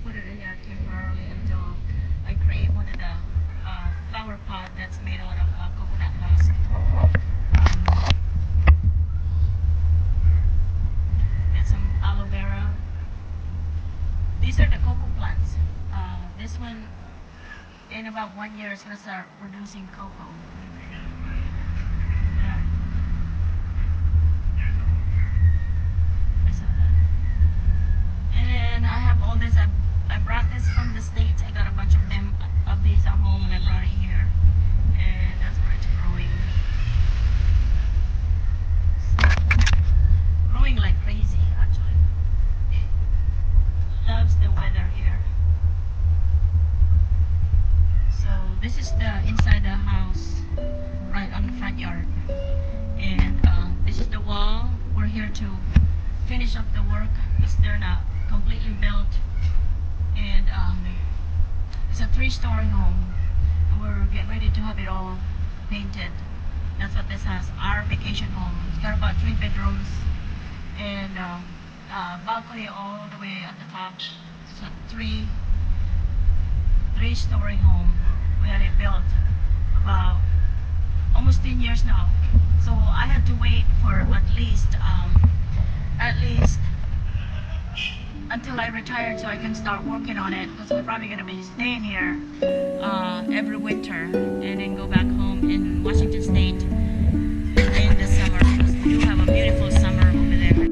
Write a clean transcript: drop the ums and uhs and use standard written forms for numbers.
put it here temporarily until I create one of the flower pot that's made out of coconut husk. Get some aloe vera. These are the cocoa plants. This one, in about 1 year, is going to start producing cocoa. Yeah. I saw that. And then I have all this. I brought this from the States. I got a bunch of them of these at home and I brought it here. And that's where it's growing. Growing like crazy, actually. Loves the weather here. So this is the inside the house, right on the front yard. And this is the wall. We're here to finish up the work because they're not completely built. And it's a 3-story home. And we're getting ready to have it all painted. That's what this has. Our vacation home. It's got about 3 bedrooms and balcony all the way at the top. It's a 3-story home. We had it built about almost 10 years now. So I had to wait for at least until I retired so I can start working on it, because we're probably going to be staying here every winter and then go back home in Washington State in the summer, because we do have a beautiful summer over there.